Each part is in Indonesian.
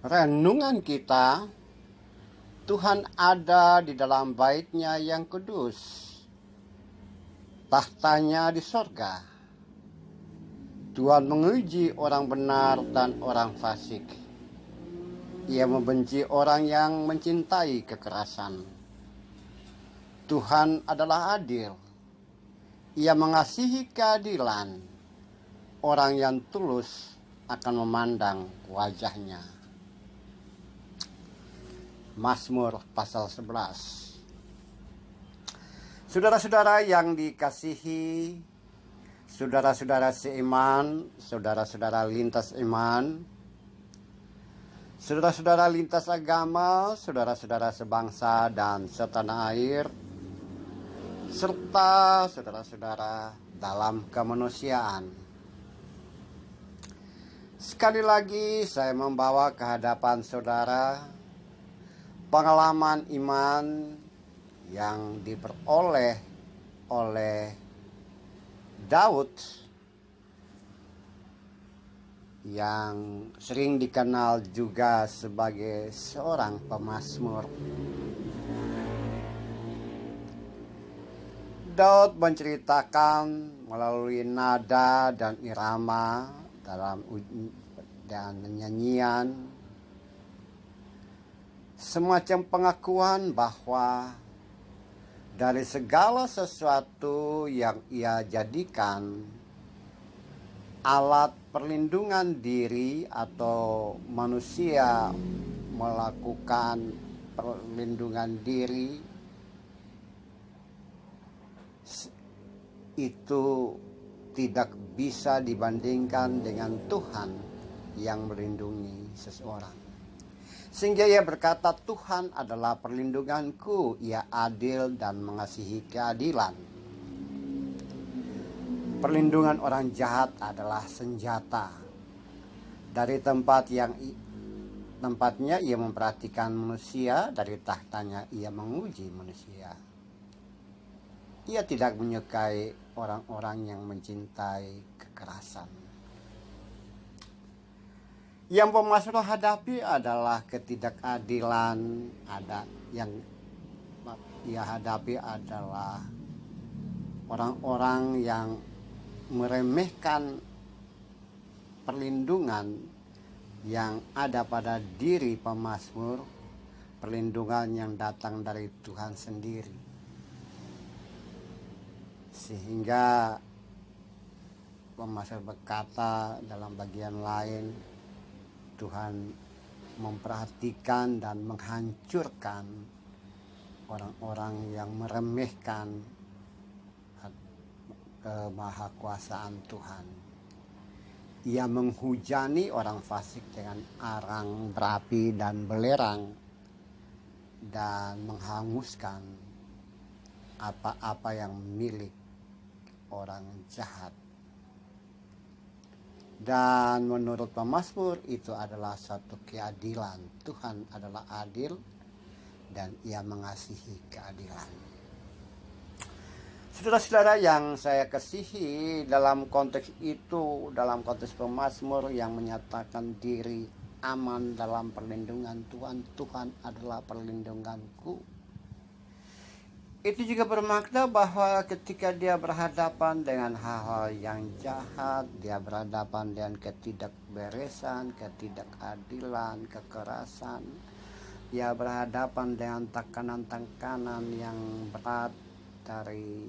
renungan kita, Tuhan ada di dalam bait-Nya yang kudus, tahtanya di sorga. Tuhan menguji orang benar dan orang fasik. Ia membenci orang yang mencintai kekerasan. Tuhan adalah adil. Ia mengasihi keadilan. Orang yang tulus akan memandang wajah-Nya. Mazmur pasal 11. Saudara-saudara yang dikasihi, saudara-saudara seiman, saudara-saudara lintas iman, saudara-saudara lintas agama, saudara-saudara sebangsa dan setanah air, serta saudara-saudara dalam kemanusiaan. Sekali lagi saya membawa ke hadapan saudara pengalaman iman yang diperoleh oleh Daud yang sering dikenal juga sebagai seorang pemazmur. Daud menceritakan melalui nada dan irama dan nyanyian semacam pengakuan bahwa dari segala sesuatu yang ia jadikan alat perlindungan diri atau manusia melakukan perlindungan diri, itu tidak bisa dibandingkan dengan Tuhan yang melindungi seseorang. Sehingga ia berkata, Tuhan adalah perlindunganku, ia adil dan mengasihi keadilan. Perlindungan orang jahat adalah senjata. Dari tempatnya ia memperhatikan manusia, dari tahtanya ia menguji manusia. Ia tidak menyukai orang-orang yang mencintai kekerasan. Yang pemazmur hadapi adalah ketidakadilan, yang ia hadapi adalah orang-orang yang meremehkan perlindungan yang ada pada diri pemazmur, perlindungan yang datang dari Tuhan sendiri. Sehingga pemazmur berkata dalam bagian lain, Tuhan memperhatikan dan menghancurkan orang-orang yang meremehkan kemahakuasaan Tuhan. Ia menghujani orang fasik dengan arang berapi dan belerang dan menghanguskan apa-apa yang milik orang jahat. Dan menurut pemazmur itu adalah satu keadilan. Tuhan adalah adil dan ia mengasihi keadilan. Saudara-saudara yang saya kasihi, dalam konteks itu, dalam konteks pemazmur yang menyatakan diri aman dalam perlindungan Tuhan, Tuhan adalah perlindunganku. Itu juga bermakna bahwa ketika dia berhadapan dengan hal-hal yang jahat, dia berhadapan dengan ketidakberesan, ketidakadilan, kekerasan, dia berhadapan dengan tekanan-tekanan yang berat dari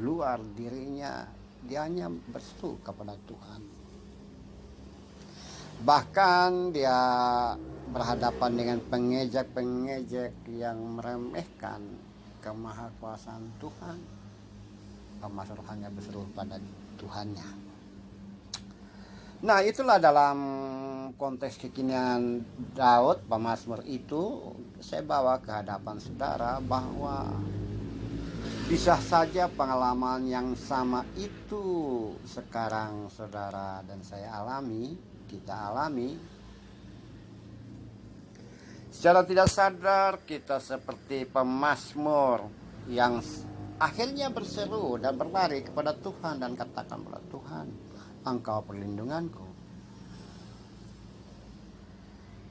luar dirinya, dia hanya berseru kepada Tuhan. Bahkan dia berhadapan dengan pengejek-pengejek yang meremehkan kemahakuasaan Tuhan, pemazmur hanya berseru pada Tuhannya. Nah, itulah dalam konteks kekinian Daud, pemazmur itu saya bawa ke hadapan saudara bahwa bisa saja pengalaman yang sama itu sekarang saudara dan saya alami, kita alami. Secara tidak sadar kita seperti pemazmur yang akhirnya berseru dan berlari kepada Tuhan dan katakan kepada Tuhan, Engkau perlindunganku.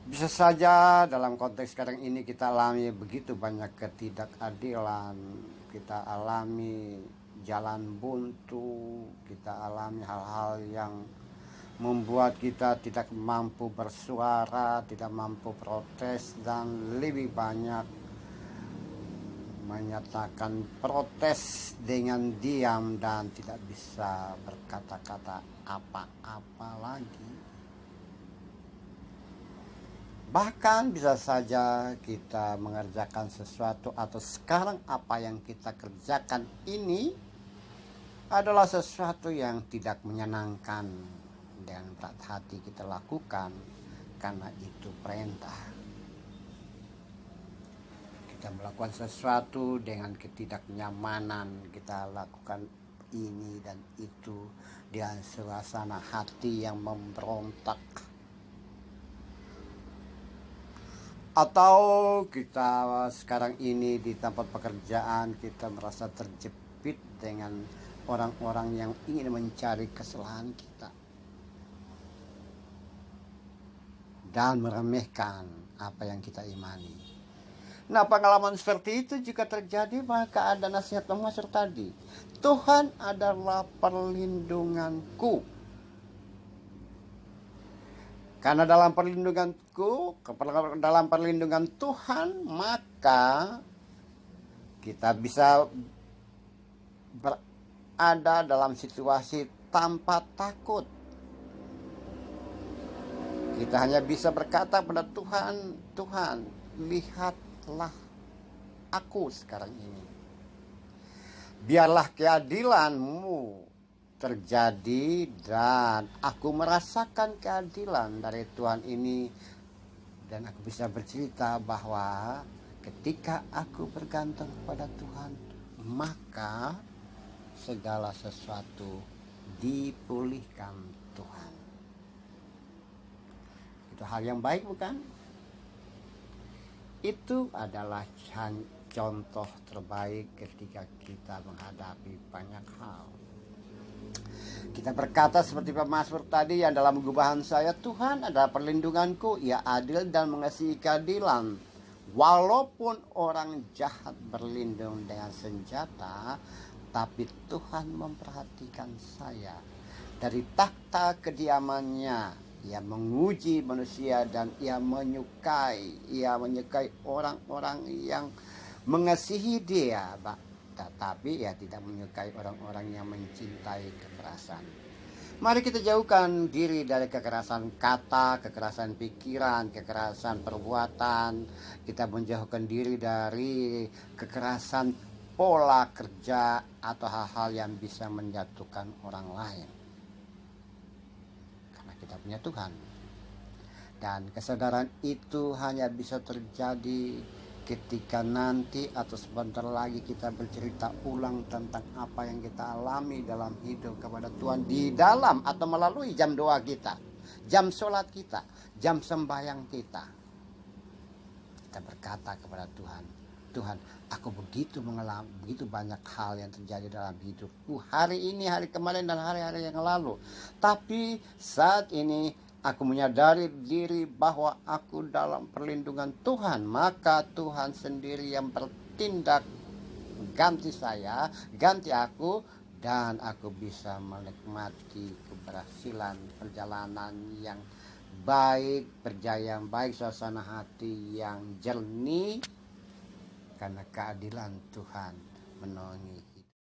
Bisa saja dalam konteks sekarang ini kita alami begitu banyak ketidakadilan, kita alami jalan buntu, kita alami hal-hal yang membuat kita tidak mampu bersuara, tidak mampu protes, dan lebih banyak menyatakan protes dengan diam dan tidak bisa berkata-kata apa-apa lagi. Bahkan bisa saja kita mengerjakan sesuatu atau sekarang apa yang kita kerjakan ini adalah sesuatu yang tidak menyenangkan dan berat hati kita lakukan karena itu perintah. Kita melakukan sesuatu dengan ketidaknyamanan, kita lakukan ini dan itu dengan suasana hati yang memberontak. Atau kita sekarang ini di tempat pekerjaan kita merasa terjepit dengan orang-orang yang ingin mencari kesalahan kita dan meremehkan apa yang kita imani. Nah, pengalaman seperti itu jika terjadi, maka ada nasihat Mazmur tadi. Tuhan adalah perlindunganku. Karena dalam perlindungan Tuhan, maka kita bisa berada dalam situasi tanpa takut. Kita hanya bisa berkata pada Tuhan, Tuhan, lihatlah aku sekarang ini. Biarlah keadilan-Mu terjadi dan aku merasakan keadilan dari Tuhan ini, dan aku bisa bercerita bahwa ketika aku bergantung kepada Tuhan, maka segala sesuatu dipulihkan Tuhan. Itu hal yang baik, bukan? Itu adalah contoh terbaik ketika kita menghadapi banyak hal. Kita berkata seperti pemazmur tadi yang dalam gubahan saya, Tuhan adalah perlindunganku, Ia adil dan mengasihi keadilan. Walaupun orang jahat berlindung dengan senjata, tapi Tuhan memperhatikan saya. Dari takhta kediamannya, Ia menguji manusia dan Ia menyukai orang-orang yang mengasihi Dia, tetapi Ia tidak menyukai orang-orang yang mencintai kekerasan. Mari kita jauhkan diri dari kekerasan kata, kekerasan pikiran, kekerasan perbuatan. Kita menjauhkan diri dari kekerasan pola kerja atau hal-hal yang bisa menjatuhkan orang lain. Karena kita punya Tuhan. Dan kesadaran itu hanya bisa terjadi ketika nanti atau sebentar lagi kita bercerita ulang tentang apa yang kita alami dalam hidup kepada Tuhan di dalam atau melalui jam doa kita, jam sholat kita, jam sembahyang kita. Kita berkata kepada Tuhan, Tuhan, aku begitu mengalami begitu banyak hal yang terjadi dalam hidupku hari ini, hari kemarin, dan hari-hari yang lalu. Tapi saat ini aku menyadari diri bahwa aku dalam perlindungan Tuhan, maka Tuhan sendiri yang bertindak ganti saya, ganti aku, dan aku bisa menikmati keberhasilan perjalanan yang baik, berjaya yang baik, suasana hati yang jernih, karena keadilan Tuhan menaungi